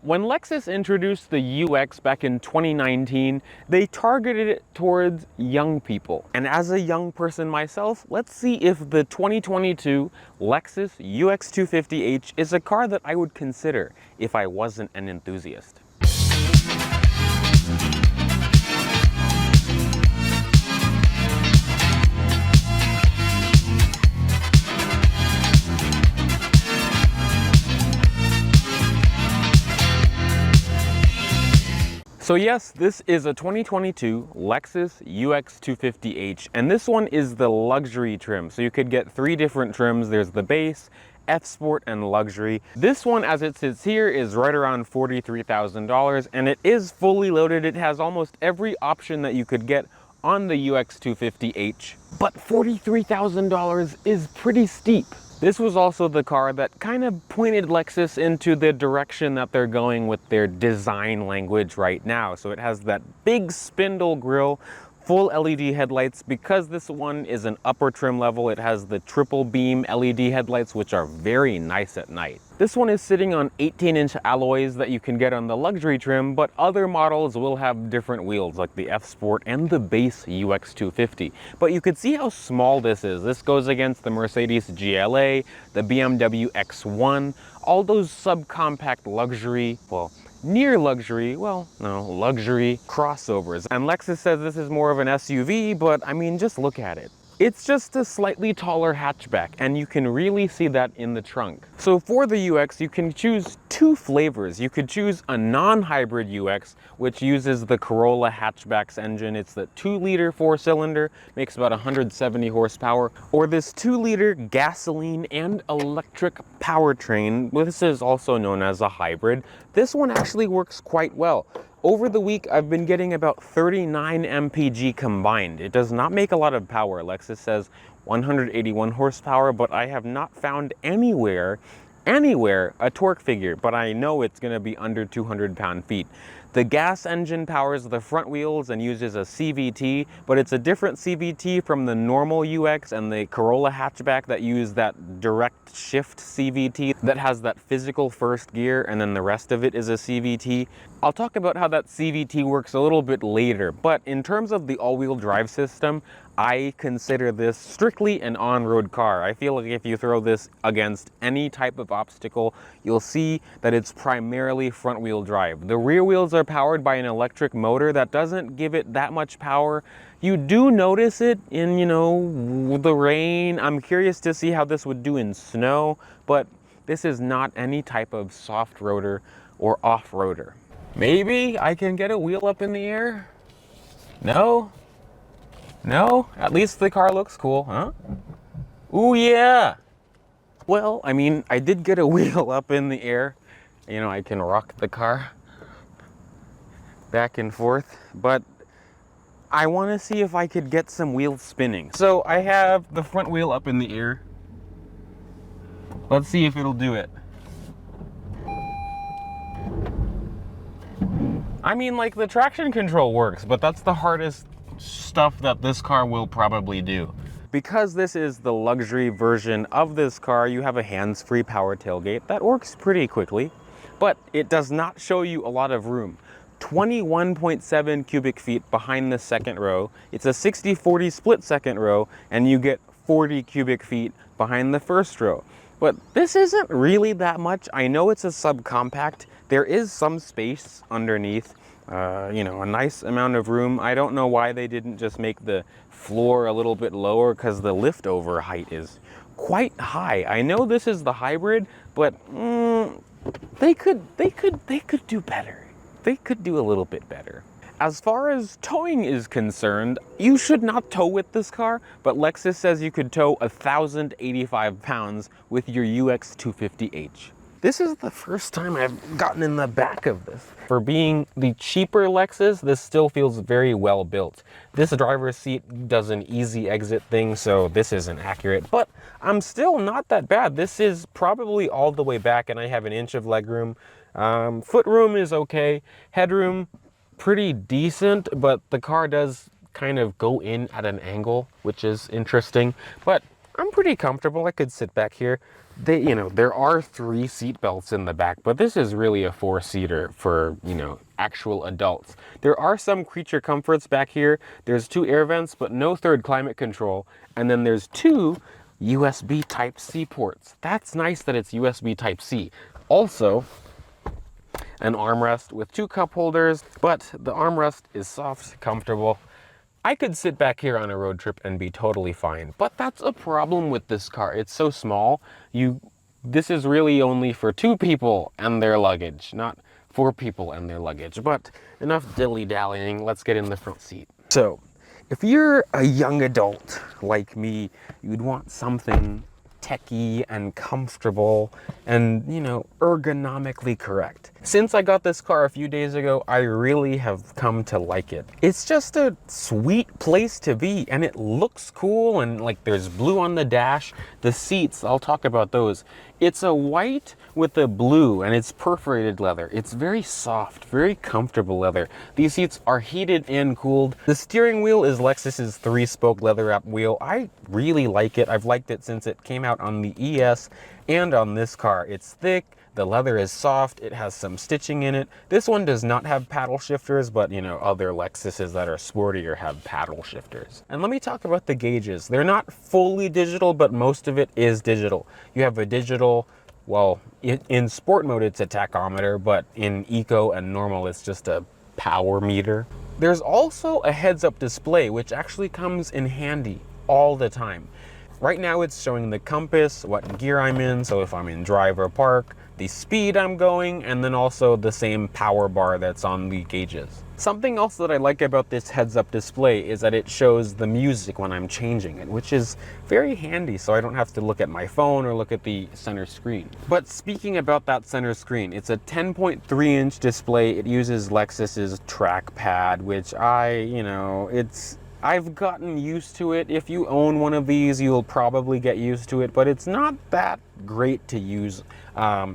When Lexus introduced the UX back in 2019, they targeted it towards young people. And as a young person myself, let's see if the 2022 Lexus UX250H is a car that I would consider if I wasn't an enthusiast. So yes, this is a 2022 Lexus UX250H, and this one is the luxury trim. So you could get three different trims. There's the base, F Sport, and luxury. This one, as it sits here, is right around $43,000, and it is fully loaded. It has almost every option that you could get on the UX250H, but $43,000 is pretty steep. This was also the car that kind of pointed Lexus into the direction that they're going with their design language right now. So it has that big spindle grille, full LED headlights. Because this one is an upper trim level, it has the triple beam LED headlights, which are very nice at night. This one is sitting on 18-inch alloys that you can get on the luxury trim, but other models will have different wheels like the F Sport and the base UX250. But you could see how small this is. This goes against the Mercedes GLA, the BMW X1, all those subcompact luxury, well, near luxury, well, no, luxury crossovers. And Lexus says this is more of an SUV, but I mean, just look at it. It's just a slightly taller hatchback, and you can really see that in the trunk. So for the UX, you can choose two flavors. You could choose a non-hybrid UX, which uses the Corolla hatchback's engine. It's the 2-liter 4-cylinder, makes about 170 horsepower, or this 2-liter gasoline and electric powertrain. This is also known as a hybrid. This one actually works quite well. Over the week, I've been getting about 39 mpg combined. It does not make a lot of power. Lexus says 181 horsepower, but I have not found anywhere a torque figure, but I know it's going to be under 200 pound-feet. The gas engine powers the front wheels and uses a CVT, but it's a different CVT from the normal UX and the Corolla hatchback that use that direct shift CVT that has that physical first gear, and then the rest of it is a CVT. I'll talk about how that CVT works a little bit later, but in terms of the all-wheel drive system, I consider this strictly an on-road car. I feel like if you throw this against any type of obstacle, you'll see that it's primarily front-wheel drive. The rear wheels are powered by an electric motor that doesn't give it that much power. You do notice it in, the rain. I'm curious to see how this would do in snow, but this is not any type of soft roader or off-roader. Maybe I can get a wheel up in the air? No? No? At least the car looks cool, huh? Ooh, yeah! Well, I mean, I did get a wheel up in the air. I can rock the car back and forth, but I want to see if I could get some wheels spinning. So I have the front wheel up in the air. Let's see if it'll do it. I mean, like, the traction control works, but that's the hardest stuff that this car will probably do. Because this is the luxury version of this car, you have a hands-free power tailgate that works pretty quickly, but it does not show you a lot of room. 21.7 cubic feet behind the second row. It's a 60-40 split second row, and you get 40 cubic feet behind the first row. But this isn't really that much. I know it's a subcompact. There is some space underneath, a nice amount of room. I don't know why they didn't just make the floor a little bit lower, because the lift-over height is quite high. I know this is the hybrid, but they could do better. They could do a little bit better. As far as towing is concerned, you should not tow with this car, but Lexus says you could tow 1,085 pounds with your UX250H. This is the first time I've gotten in the back of this. For being the cheaper Lexus, this still feels very well built. This driver's seat does an easy exit thing, so this isn't accurate, but I'm still not that bad. This is probably all the way back, and I have an inch of legroom. Footroom is okay. Headroom, pretty decent, but the car does kind of go in at an angle, which is interesting, but I'm pretty comfortable. I could sit back here. There are 3 seat belts in the back, but this is really a 4-seater for, actual adults. There are some creature comforts back here. There's 2 air vents, but no third climate control. And then there's 2 USB Type-C ports. That's nice that it's USB Type-C. Also, an armrest with 2 cup holders, but the armrest is soft, comfortable. I could sit back here on a road trip and be totally fine, but that's a problem with this car. It's so small. This is really only for 2 people and their luggage, not 4 people and their luggage. But enough dilly-dallying, let's get in the front seat. So, if you're a young adult like me, you'd want something techy and comfortable and, ergonomically correct. Since I got this car a few days ago, I really have come to like it. It's just a sweet place to be, and it looks cool, and like there's blue on the dash. The seats, I'll talk about those. It's a white with a blue, and it's perforated leather. It's very soft, very comfortable leather. These seats are heated and cooled. The steering wheel is Lexus's 3-spoke leather-wrapped wheel. I really like it. I've liked it since it came out on the ES and on this car. It's thick, the leather is soft, it has some stitching in it. This one does not have paddle shifters, but other Lexuses that are sportier have paddle shifters. And let me talk about the gauges. They're not fully digital, but most of it is digital. You have a digital, well, in sport mode it's a tachometer, but in eco and normal it's just a power meter. There's also a heads-up display, which actually comes in handy all the time. Right now it's showing the compass, what gear I'm in, so if I'm in drive or park, the speed I'm going, and then also the same power bar that's on the gauges. Something else that I like about this heads-up display is that it shows the music when I'm changing it, which is very handy, so I don't have to look at my phone or look at the center screen. But speaking about that center screen, it's a 10.3-inch display. It uses Lexus's trackpad, which I've gotten used to it. If you own one of these, you'll probably get used to it, but it's not that great to use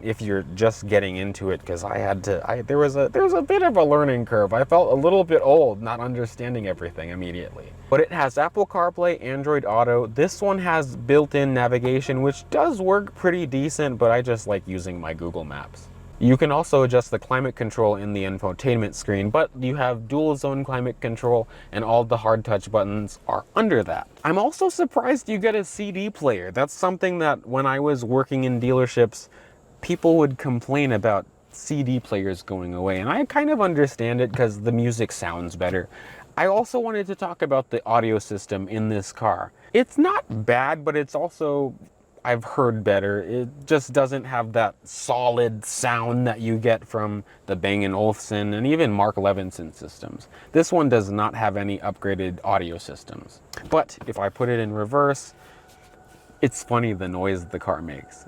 if you're just getting into it, because there was a bit of a learning curve. I felt a little bit old not understanding everything immediately. But it has Apple CarPlay, Android Auto. This one has built-in navigation, which does work pretty decent, but I just like using my Google Maps. You can also adjust the climate control in the infotainment screen, but you have dual zone climate control and all the hard touch buttons are under that. I'm also surprised you get a CD player. That's something that when I was working in dealerships, people would complain about CD players going away, and I kind of understand it because the music sounds better. I also wanted to talk about the audio system in this car. It's not bad, but it's also, I've heard better. It just doesn't have that solid sound that you get from the Bang & Olufsen and even Mark Levinson systems. This one does not have any upgraded audio systems. But if I put it in reverse, it's funny the noise the car makes.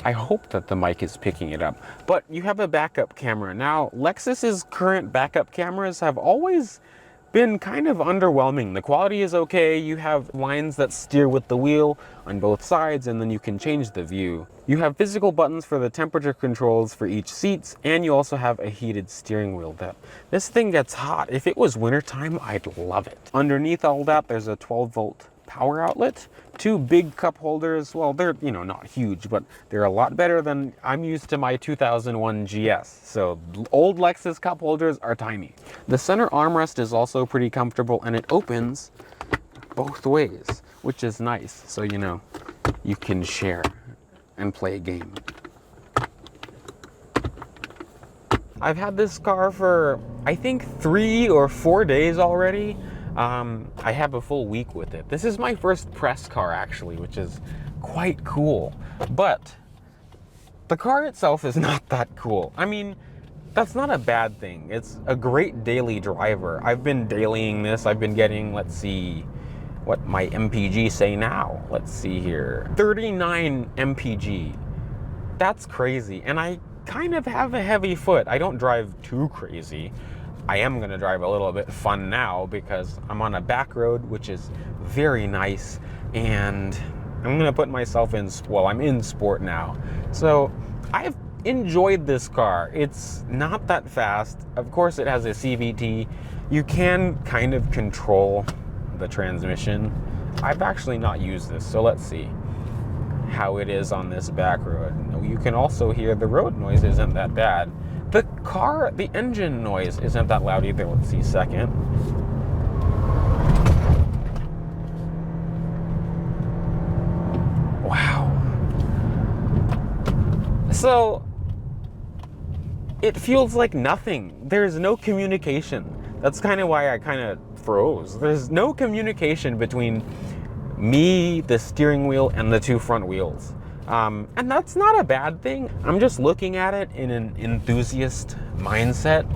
I hope that the mic is picking it up. But you have a backup camera. Now, Lexus's current backup cameras have always been kind of underwhelming. The quality is okay. You have lines that steer with the wheel on both sides, and then you can change the view. You have physical buttons for the temperature controls for each seats, and you also have a heated steering wheel. This thing gets hot. If it was wintertime, I'd love it. Underneath all that, there's a 12-volt power outlet, 2 big cup holders. Well, they're, not huge, but they're a lot better than I'm used to my 2001 GS. So old Lexus cup holders are tiny. The center armrest is also pretty comfortable, and it opens both ways, which is nice. So, you can share and play a game. I've had this car for, I think, 3 or 4 days already. I have a full week with it. This is my first press car, actually, which is quite cool. But the car itself is not that cool. I mean, that's not a bad thing. It's a great daily driver. I've been dailying this. I've been getting, let's see, what my MPG say now. Let's see here. 39 MPG. That's crazy. And I kind of have a heavy foot. I don't drive too crazy. I am going to drive a little bit fun now because I'm on a back road, which is very nice, and I'm going to put myself in, well, I'm in sport now. So I've enjoyed this car. It's not that fast. Of course, it has a CVT. You can kind of control the transmission. I've actually not used this, so let's see. how it is on this back road. You can also hear the road noise isn't that bad. The engine noise isn't that loud either. Let's see, second. Wow. So, it feels like nothing. There's no communication. That's kind of why I kind of froze. There's no communication between me, the steering wheel, and the two front wheels. And that's not a bad thing. I'm just looking at it in an enthusiast mindset.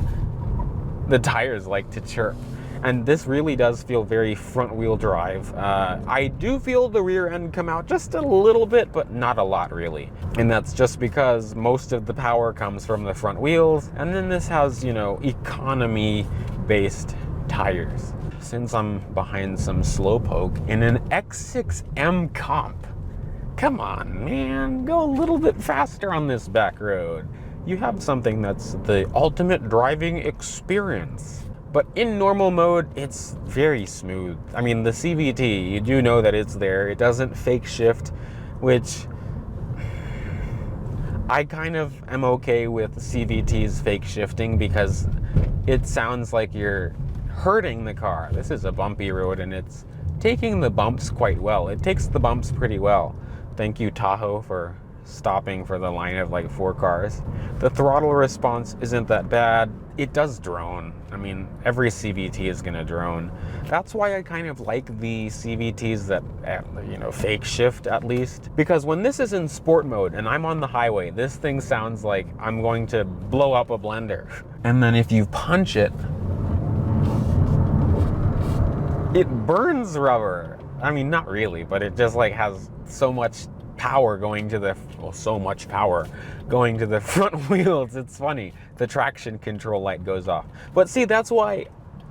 The tires like to chirp. And this really does feel very front wheel drive. I do feel the rear end come out just a little bit, but not a lot really. And that's just because most of the power comes from the front wheels. And then this has, you know, economy-based tires. Since I'm behind some slowpoke in an X6M comp, come on, man, go a little bit faster on this back road. You have something that's the ultimate driving experience. But in normal mode, it's very smooth. I mean, the CVT, you do know that it's there. It doesn't fake shift, which I kind of am okay with CVT's fake shifting because it sounds like you're hurting the car. This is a bumpy road and it's taking the bumps quite well. It takes the bumps pretty well. Thank you, Tahoe, for stopping for the line of like 4 cars. The throttle response isn't that bad. It does drone. I mean, every CVT is gonna drone. That's why I kind of like the CVTs that, you know, fake shift at least. Because when this is in sport mode and I'm on the highway, this thing sounds like I'm going to blow up a blender. And then if you punch it, it burns rubber. I mean, not really, but it just like has so much power going to the, well, so much power going to the front wheels. It's funny. The traction control light goes off. But see, that's why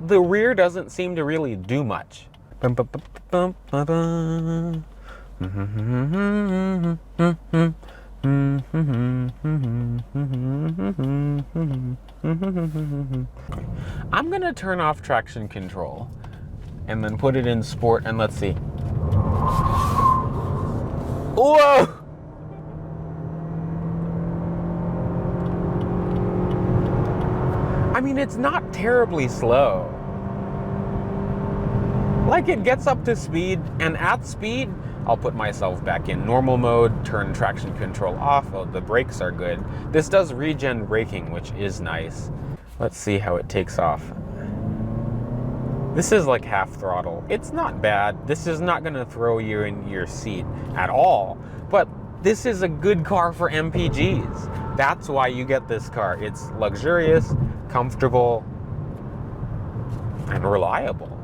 the rear doesn't seem to really do much. I'm gonna turn off traction control and then put it in sport, and let's see. Whoa! I mean, it's not terribly slow. Like, it gets up to speed, and at speed, I'll put myself back in normal mode, turn traction control off. Oh, the brakes are good. This does regen braking, which is nice. Let's see how it takes off. This is like half throttle. It's not bad. This is not gonna throw you in your seat at all, but this is a good car for MPGs. That's why you get this car. It's luxurious, comfortable, and reliable.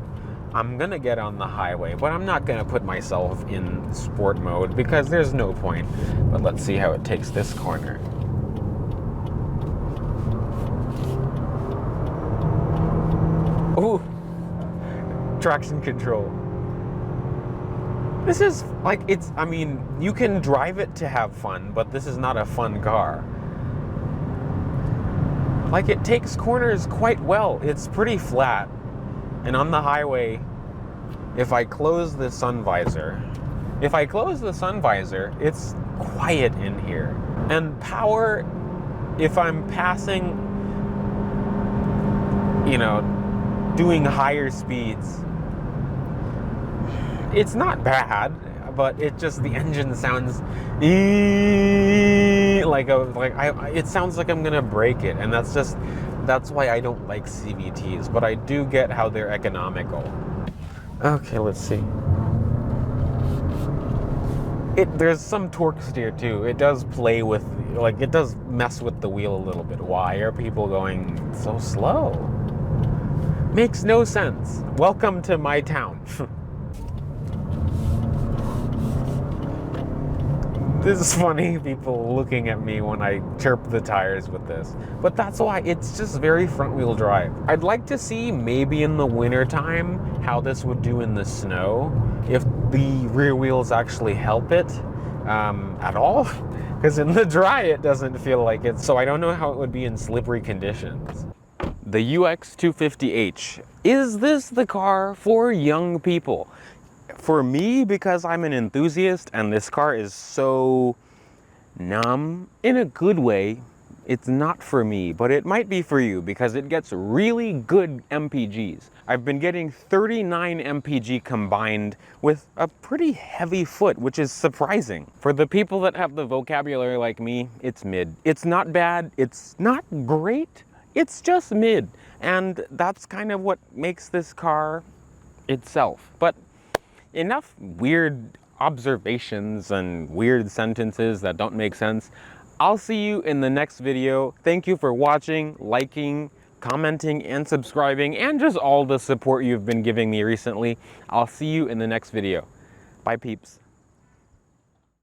I'm gonna get on the highway, but I'm not gonna put myself in sport mode because there's no point. But let's see how it takes this corner. Ooh. Traction control. This is like, it's, I mean, you can drive it to have fun, but this is not a fun car. Like, it takes corners quite well. It's pretty flat. And on the highway, if I close the sun visor, it's quiet in here. And power, if I'm passing, you know, doing higher speeds, it's not bad, but it just, the engine sounds it sounds like I'm gonna break it, and that's why I don't like CVTs, but I do get how they're economical. Okay, let's see. There's some torque steer too. It does play with, like, it does mess with the wheel a little bit. Why are people going so slow? Makes no sense. Welcome to my town. This is funny, people looking at me when I chirp the tires with this. But that's why it's just very front wheel drive. I'd like to see maybe in the winter time how this would do in the snow, if the rear wheels actually help it at all. Because in the dry it doesn't feel like it. So I don't know how it would be in slippery conditions. The UX250H. Is this the car for young people? For me, because I'm an enthusiast and this car is so numb in a good way, it's not for me, but it might be for you because it gets really good MPGs. I've been getting 39 MPG combined with a pretty heavy foot, which is surprising. For the people that have the vocabulary like me, it's mid. It's not bad, it's not great, it's just mid. And that's kind of what makes this car itself. But enough weird observations and weird sentences that don't make sense. I'll see you in the next video. Thank you for watching, liking, commenting, and subscribing, and just all the support you've been giving me recently. I'll see you in the next video. Bye, peeps.